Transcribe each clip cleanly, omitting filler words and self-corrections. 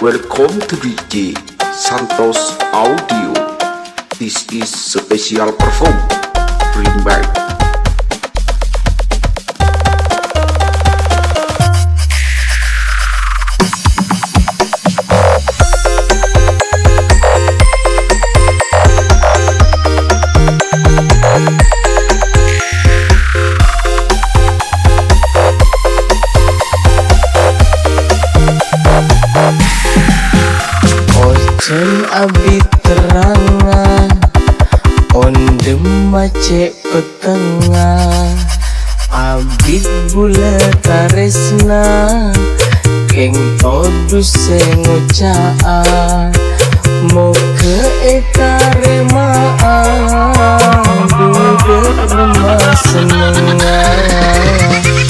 Welcome to DJ Santos Audio. This is special perform. Bring back. Ojen abi terangan onde macet petengah abid bula taresna keng todu sengocaan mau ke ekare maan duduk rumah senengan.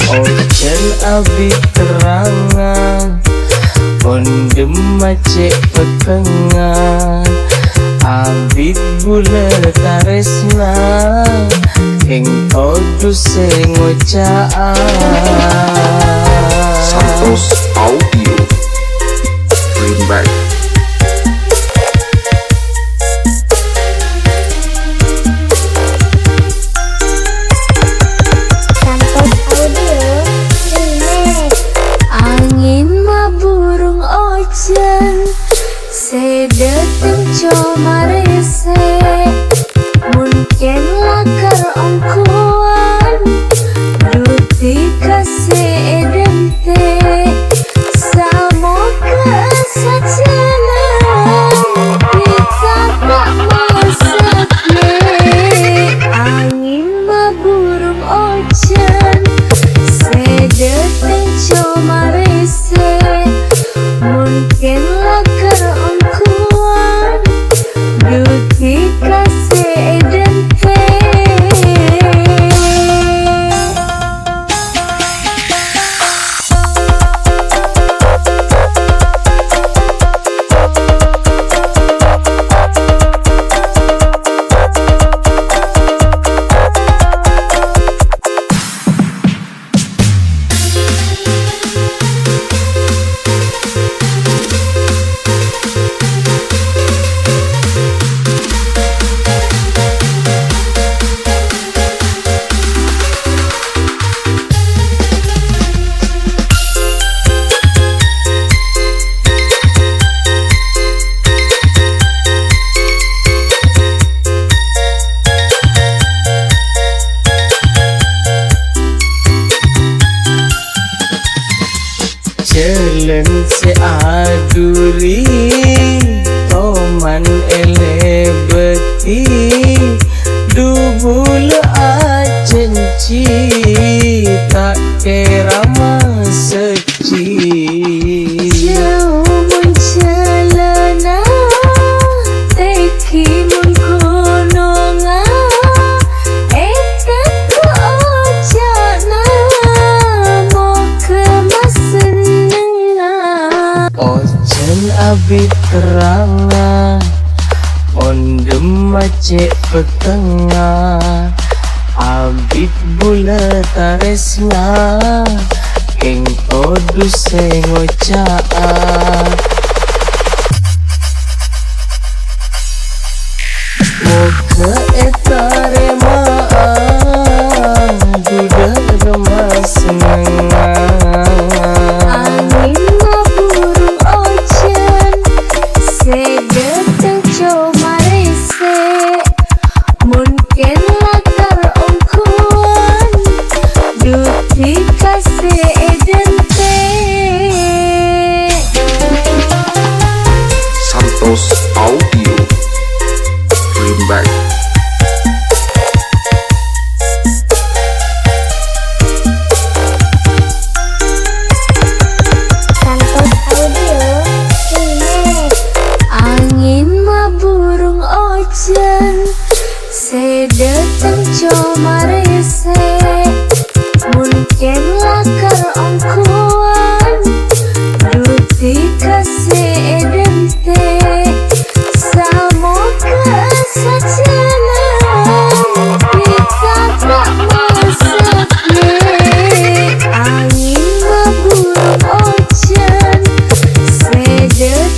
Ojen abi terangan onde macet petengah abid bula taresna ing todu sengocaan. Santos Audio. Bring back. Sedeting comarese mungkin lakar ongkuan duti kasih edente samo kesajalan kita tak maksudnya angin maburung ojan sedeting comarese mungkin lakar ongkuan duti kasih edente. Jalan seaduri toman elebeti dubul acenci tak kerama seci Jauh mencelana teki mun gununga etek ku ojana mau kemasenenga. ojen abi terangan onde macet petengah abid bula taresna ing todu sengocaan. Moga etare maan duduk rumah senengan. Angin maburung ojan sedeting comarese mungkin lakar ongkuan duti kasih edente. Santos Audio. Bring back. Santos Audio remix. Angin maburung ojan sedeting comarese mungkin lakar ongkuan duti kasih edente samo kesajalan kita tak maksudnya angin maburung ojan sedeting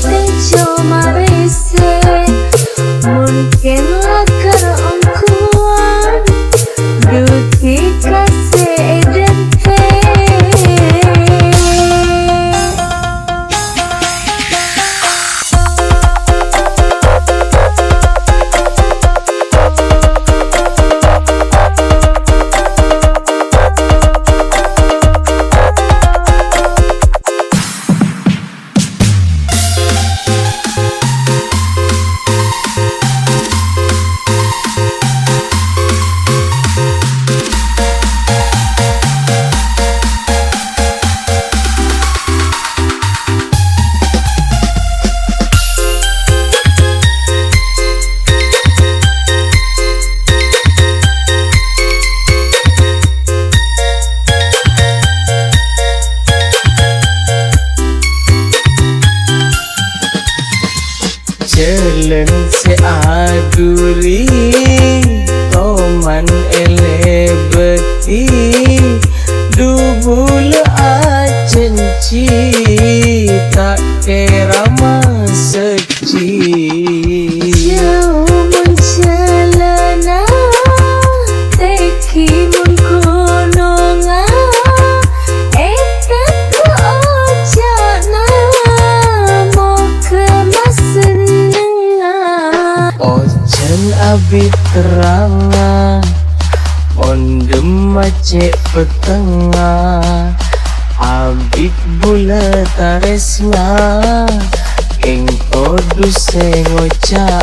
Jen se aduri Toman ele beti Dubul acenci Tak kira maseci Jauh mencelana Teki mun kononga Eta ku ojana Mau kemas senenga Ojen abi teranga Ondem macet petengah Abik bula taresna Ing todu sengocaa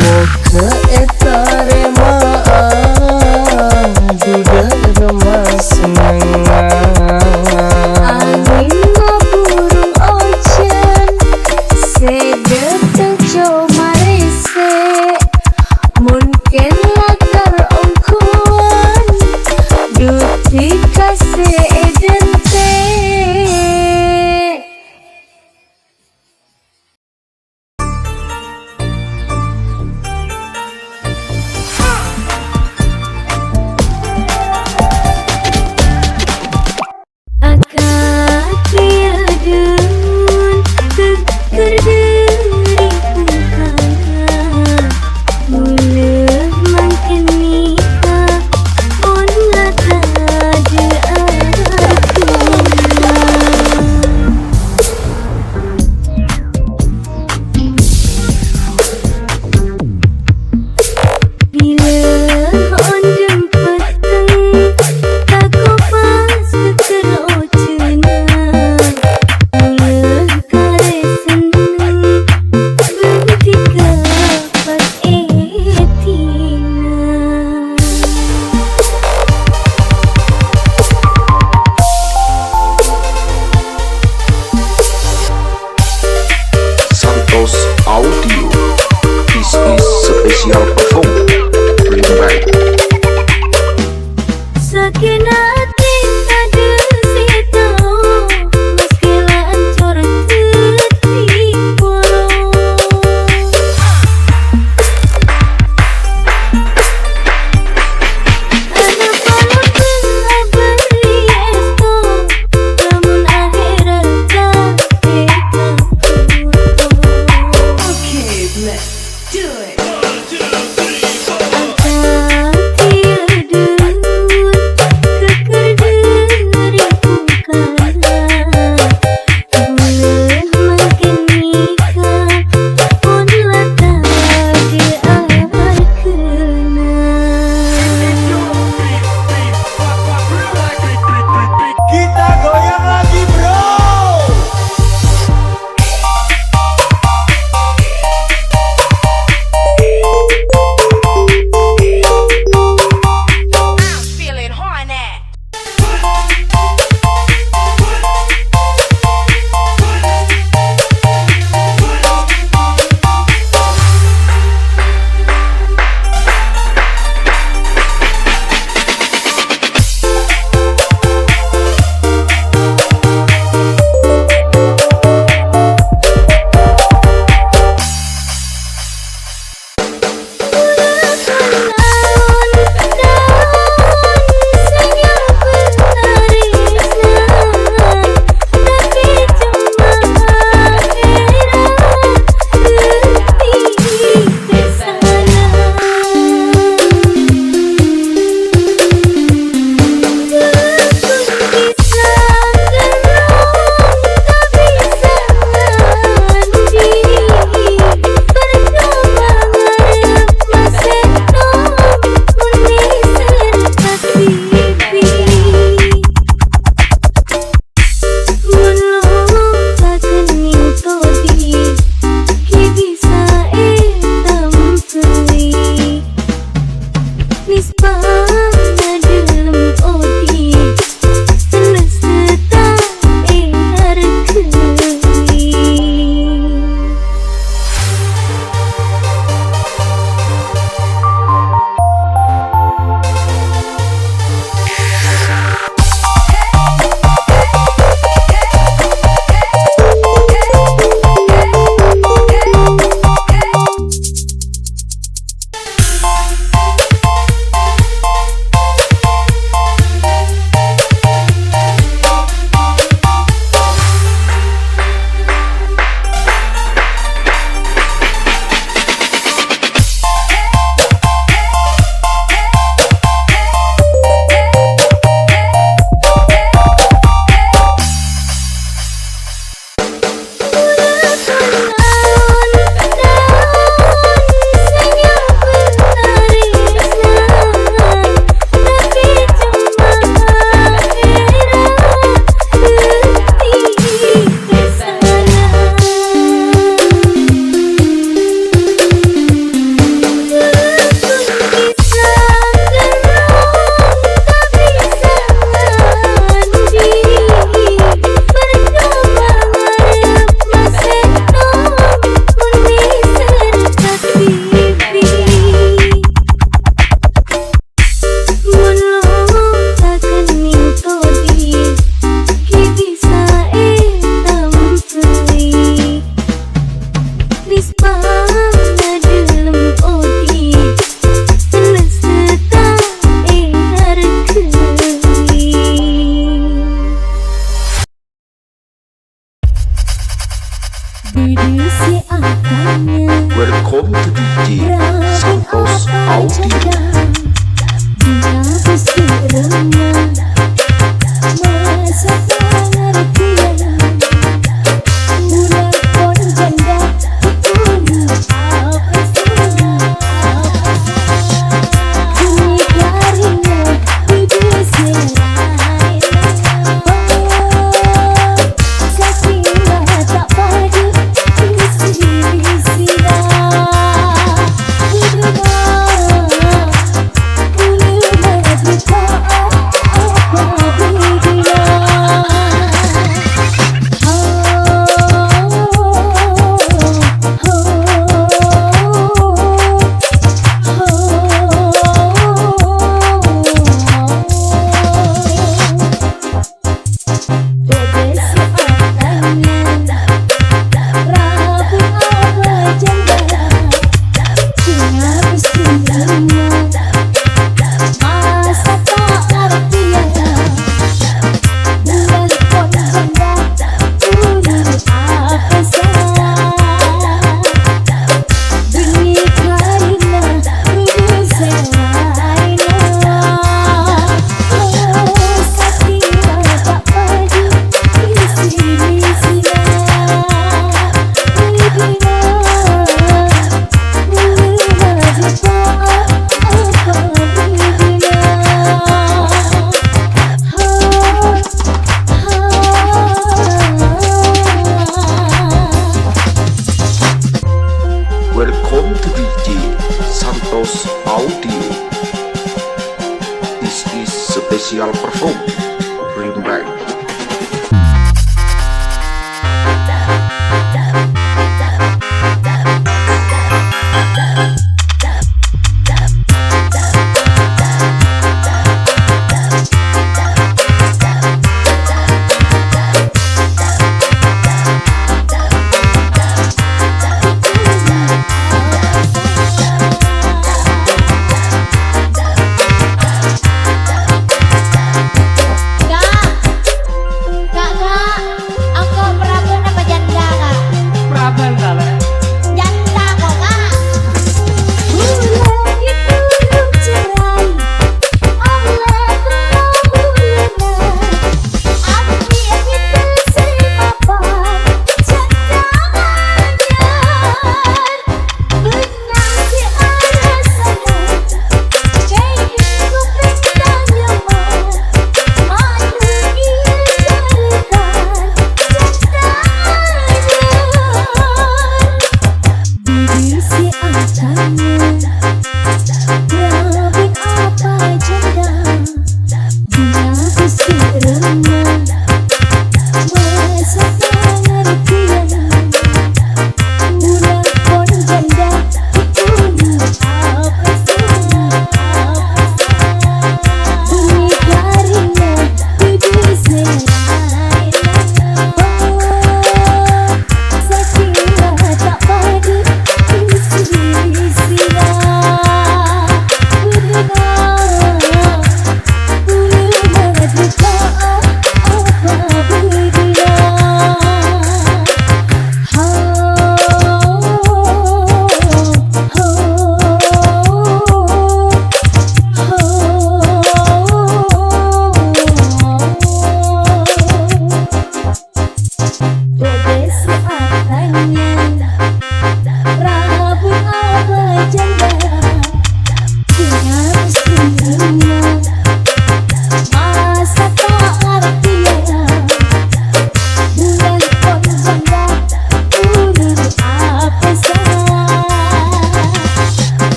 Moga etare maa Duda remas senengah Angin maburung ojan Sedeteng jo marise Mungkin lakar ongkuan Duti kasih edente Akak tiadun keker diri pungkana Mula makin nikah on lata de Bila on jempeteng Aku pas keker ocena Mula kare seneng Berhenti kapas etina Santos Audio. This is special perform. Remake. Sakit hati ada sita Meski lancur tertipu Ada palapan abadi esto Namun akhirat tak kita Okay, let's do it. Kita goyang lagi bro. Welcome to DJ Santos Audio. Welcome to DJ Santos Audio. This is special perform remix.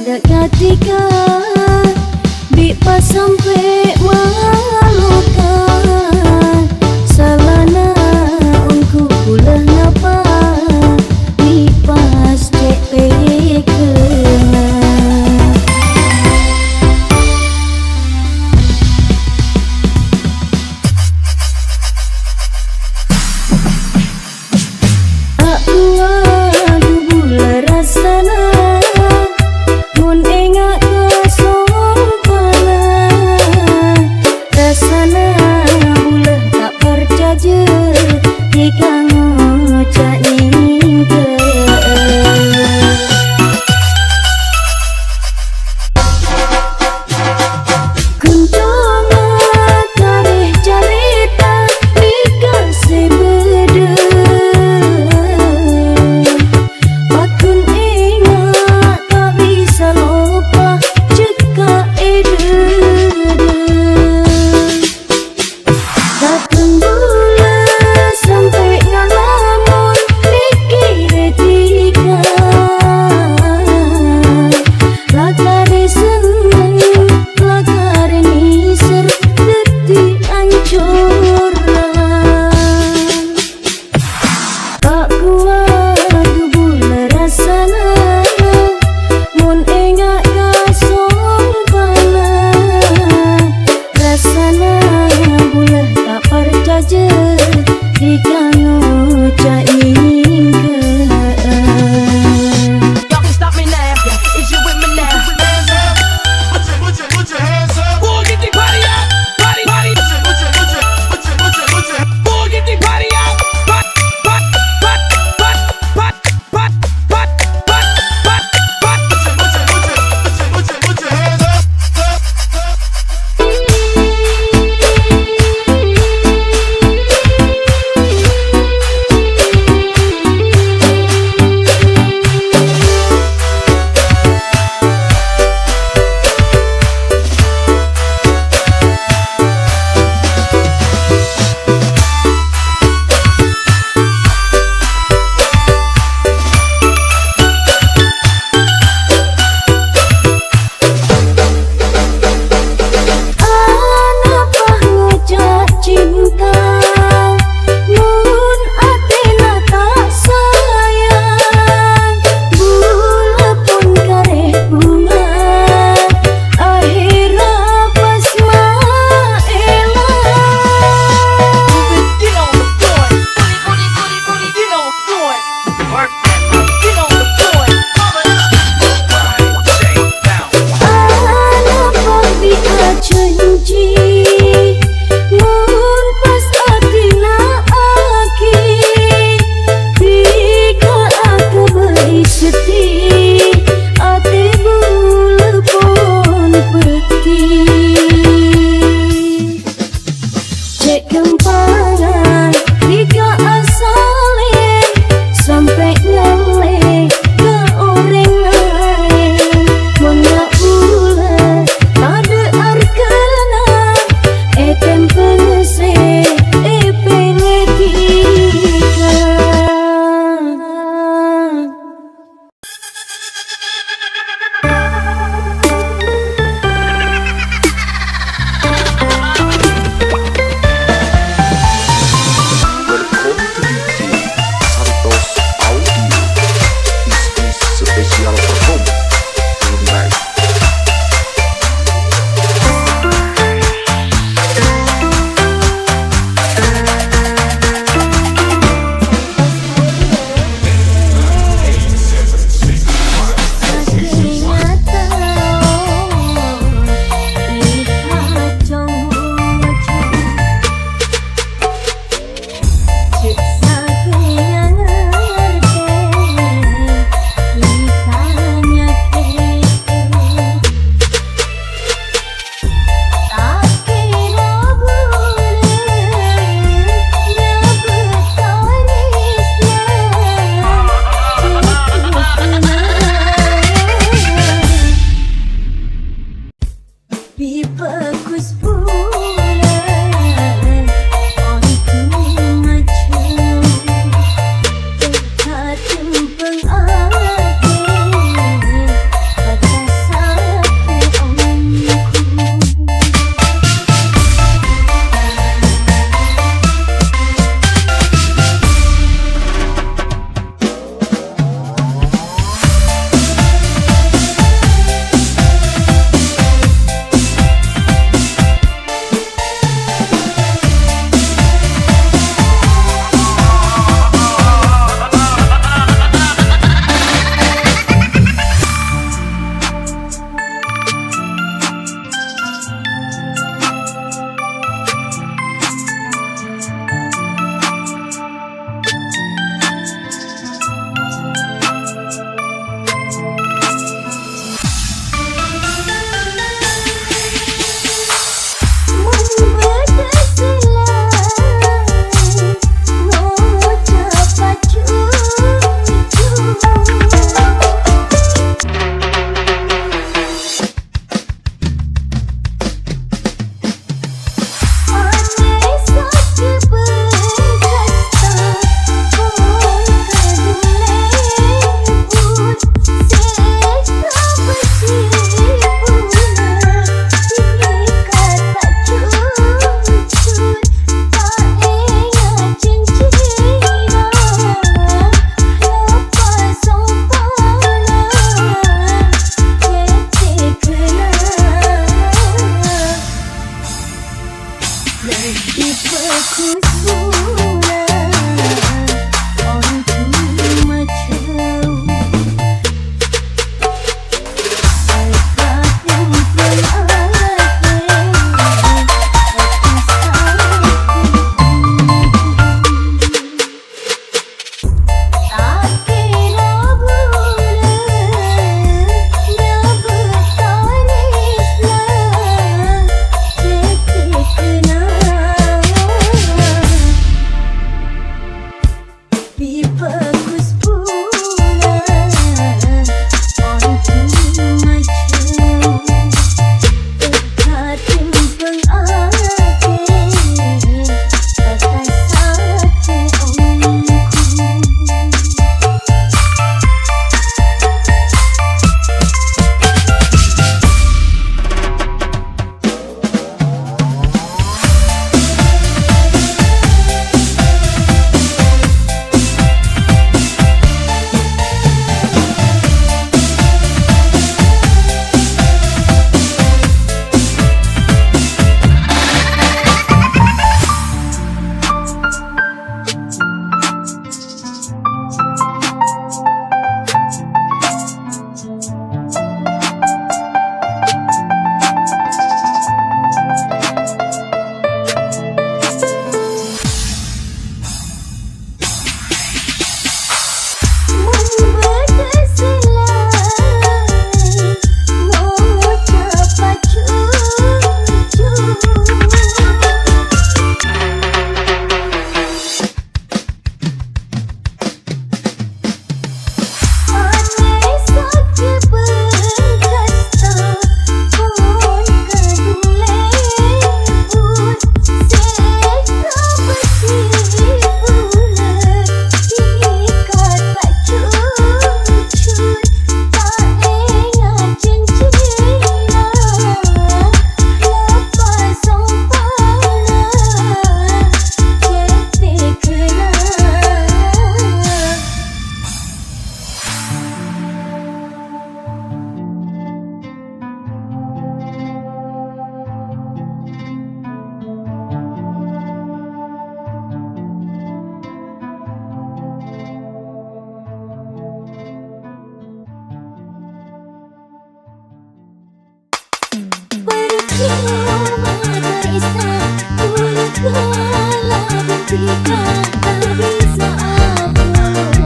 dekat tiga bi pas sampai malukan salana ungku pulah ngapa bi pas dek kena. Rasana mun ingat kesompanan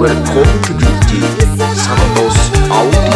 Welcome to DJ Santos Audio.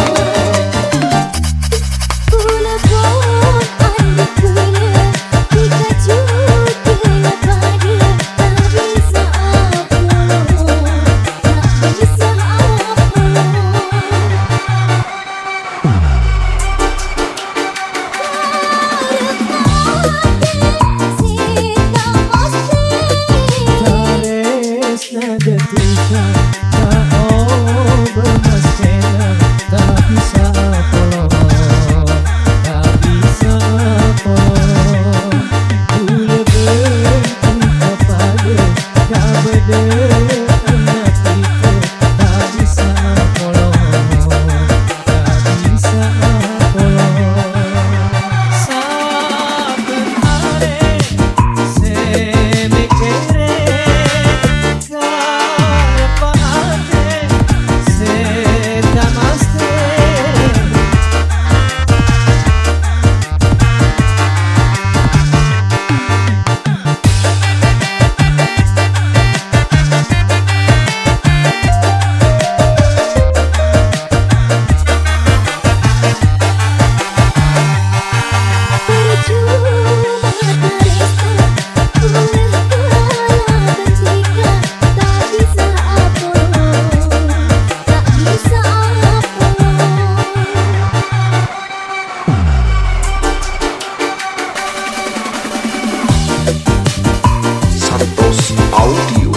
Santos Audio.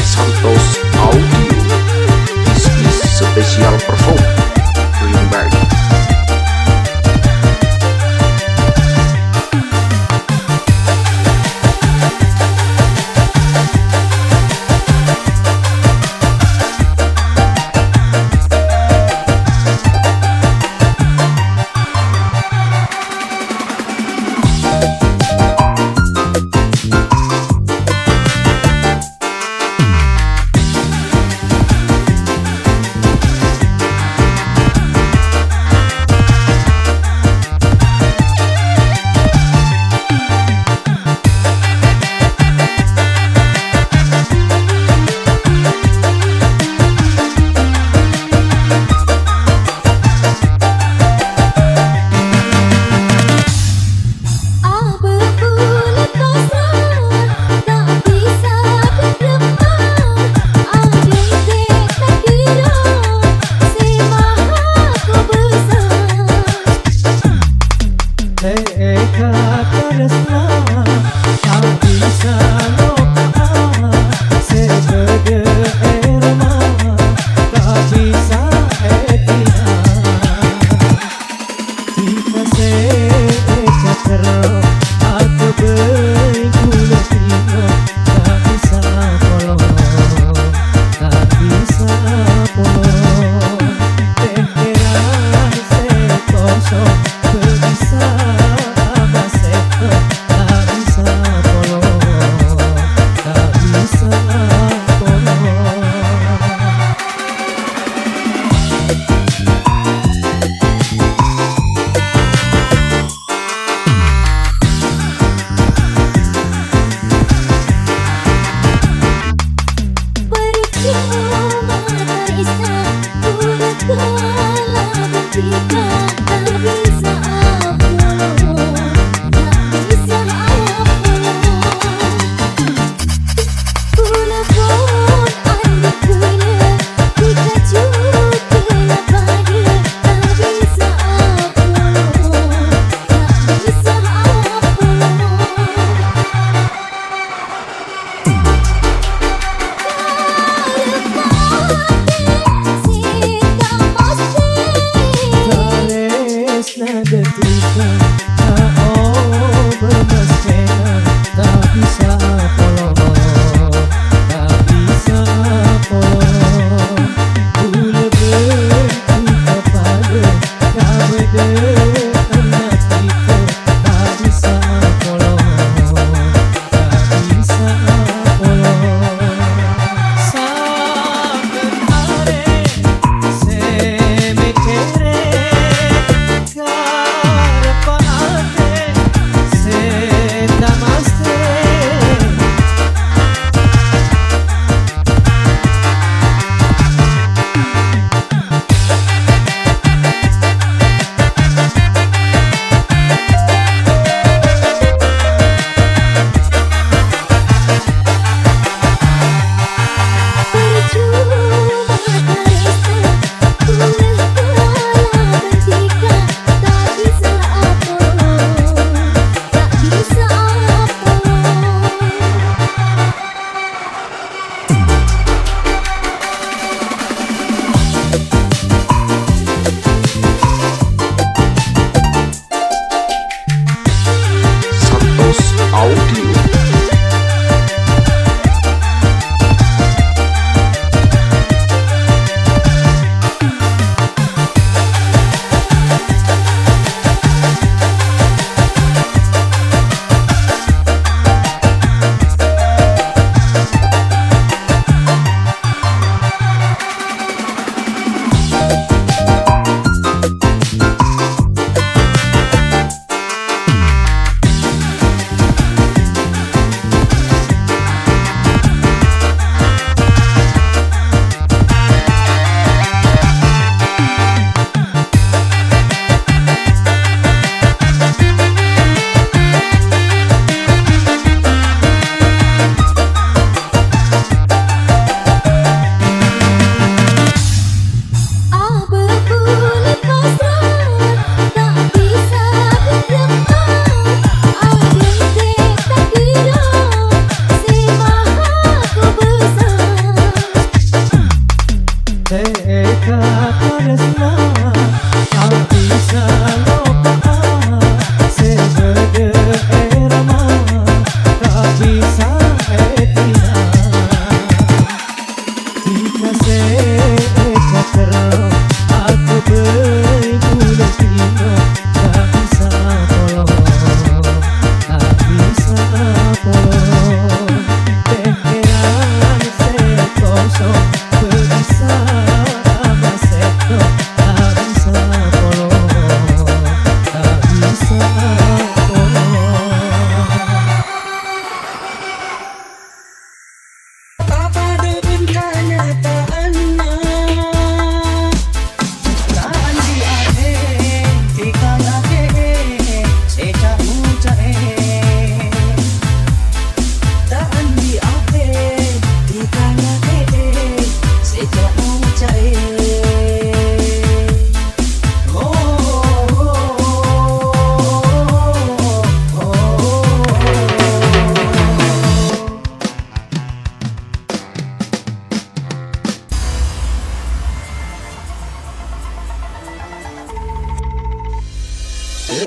Santos Audio. This is special perform. Bring back.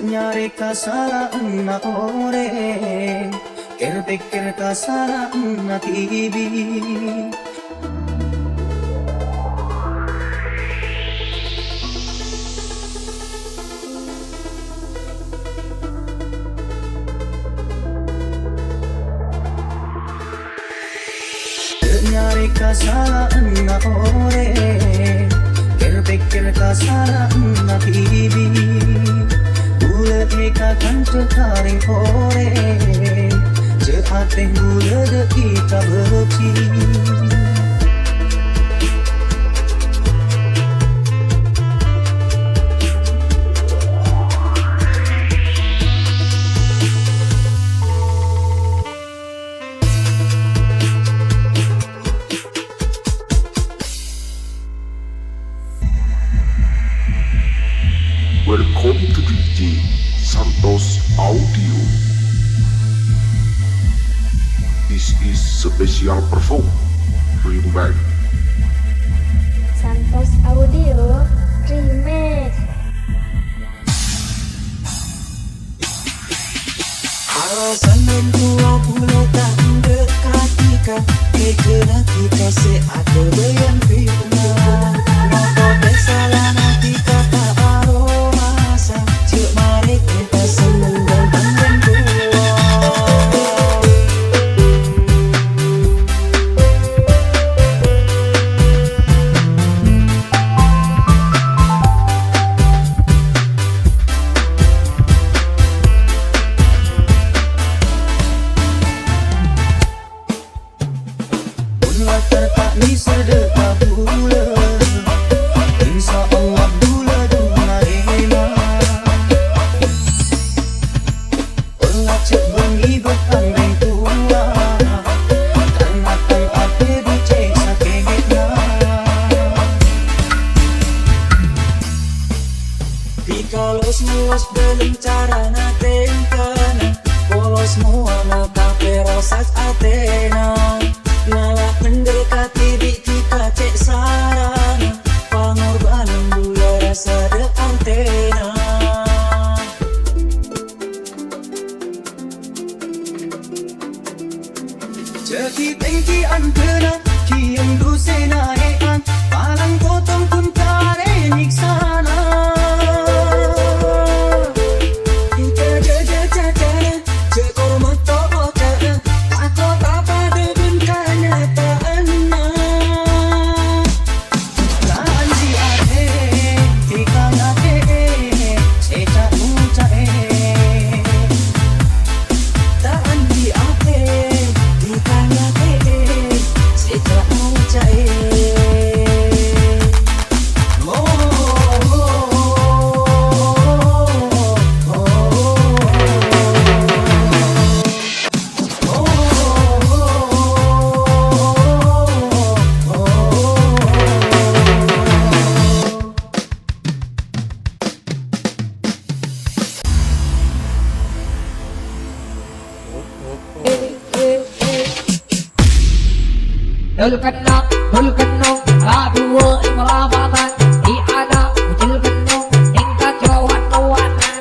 Nyari kasala na ore, pikir kasala na tibi. Nyari kasala na ore, pikir kasala na tibi. Eka kanto taring ore, jehate gula de kita berci. Welcome to DJ Santos Audio. This is special perform remake. Santos Audio Remix. Alasan 20 tak mendekatikan, kekena kita seada bayan fitna. Nopo salah nanti kata aromasa, cek mari kita seneng dan tanggung tua. Tak bisa sedekah pula, insya Allah dula duna ema. Allah cek bengi bertanding tua, dan akan apa dicek sakitnya. Dikalos muas belum cara natengkan, polos muana kape rosas atena. Malah mendekati di kita cek sarana, pengorbanan dulu rasa de antena. Jadi tengki antena, kiam dusena ean, palang potong pun tare niksana. Kita jaga-jaga, cekor meto otak, takut apa dengan kenyataan. Taan si ate, tikang ate, secak mucae. Taan si ate, tikang ate, secak mucae. Dul kenong, aduh imalabatan, di ada ujil kenong, tingkat jauhan kawanan.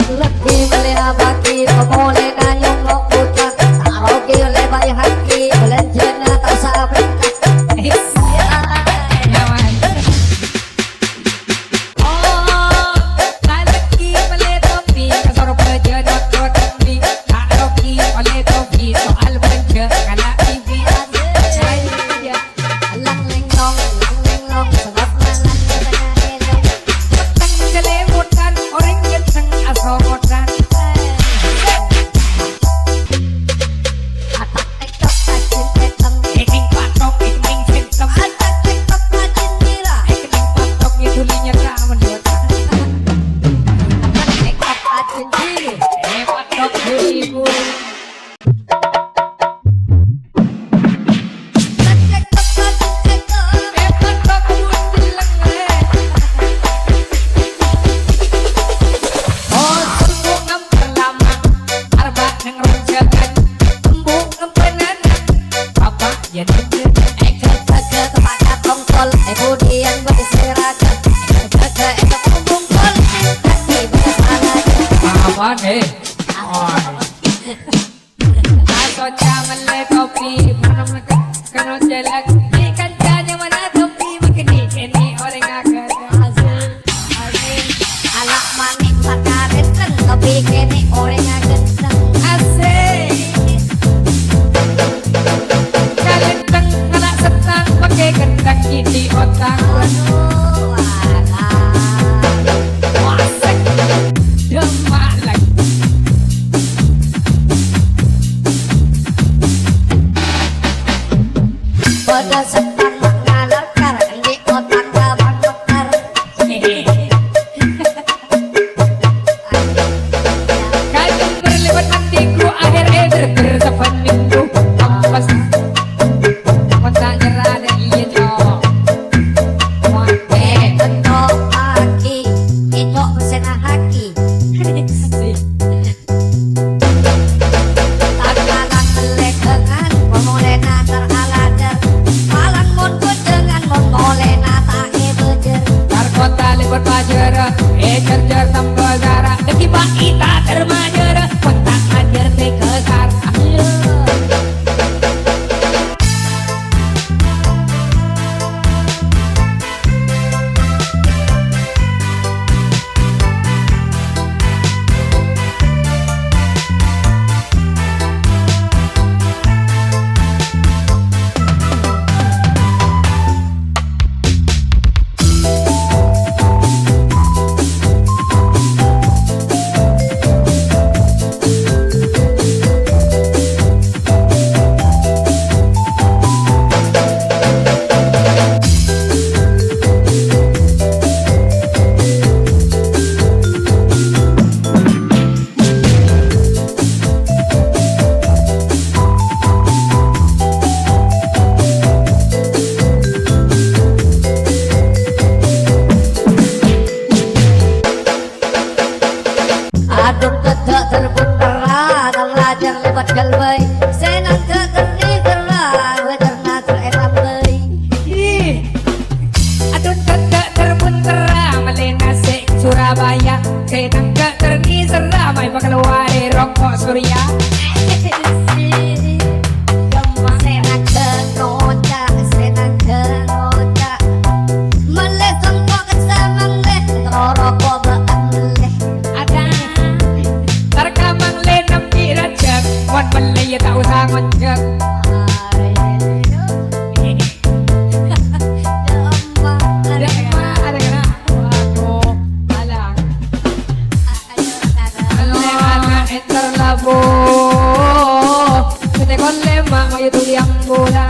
Lelaki melihapati, pemoleh nayong lokutan, taroki lebay hati, belenjena tak sabar. Soal Pada setan mengalakar di otak abang mekar. Kagum berlewat hatiku akhir berdepan minggu ampas mata nyerah dan iya cok. Bentuk aki, itu senang haki. Takalan melekengan, memolena teralader. Malang mun kucengan, memolena tak bejer. Kota lewat pajera, kerja tambah zara, deki baki tak termajera, kontak ajar te kesar. Adun ketek terbentara, terlajar lewat galbay. Senang keterni terang, wejarna terenak bay. Adun kata terbuntera, melena se Surabaya, senang ke terni seramai bakal wari rokok Surya. Senang ke noja, senang ke noja. Meleh sengkok kesamang leh, terorokok beanleh. Ada terkamang lenam dirajak, wan meleh tak usah ngojek. Ada kena, waduh, alang. Anak entar labo, kita kon lemak mau itu yang bola.